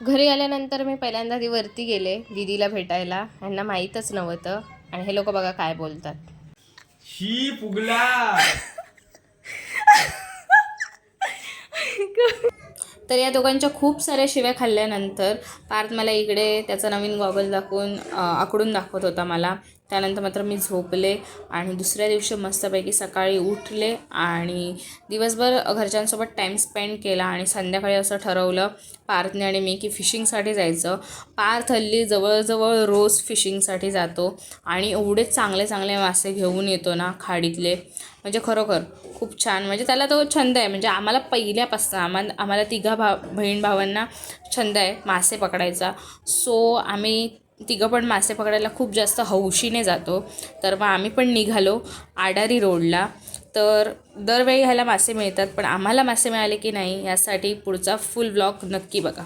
घरी आल्यानंतर मी पहिल्यांदा ती वरती गेले दीदीला भेटायला. ह्यांना माहीतच नव्हतं आणि हे लोक बघा काय बोलतात. शी फुगला. तर या दोघांच्या खूप साऱ्या शिव्या खाल्ल्यानंतर पार्थ मला इकडे त्याचा नवीन गॉगल दाखवून आकडून दाखवत होता मला. त्यानंतर मात्र मी झोपले आणि दुसऱ्या दिवशी मस्तपैकी सकाळी उठले आणि दिवसभर घरच्यांसोबत टाईम स्पेंड केला आणि संध्याकाळी असं ठरवलं पार्थने आणि मी की फिशिंगसाठी जायचं. पार्थ हल्ली जवळजवळ रोज फिशिंगसाठी जातो आणि एवढे चांगले चांगले मासे घेऊन येतो ना खाडीतले, म्हणजे खरोखर खूप छान. म्हणजे त्याला तो छंद आहे. म्हणजे आम्हाला पहिल्यापासून आम्हाला तिघा बहीण भावांना छंद आहे मासे पकडायचा. सो आम्ही तिघं पण मासे पकडायला खूप जास्त हौशीने जातो. तर मग आम्ही पण निघालो आडारी रोडला. तर दरवेळी ह्याला मासे मिळतात, पण आम्हाला मासे मिळाले की नाही यासाठी पुढचा फुल व्लॉग नक्की बघा.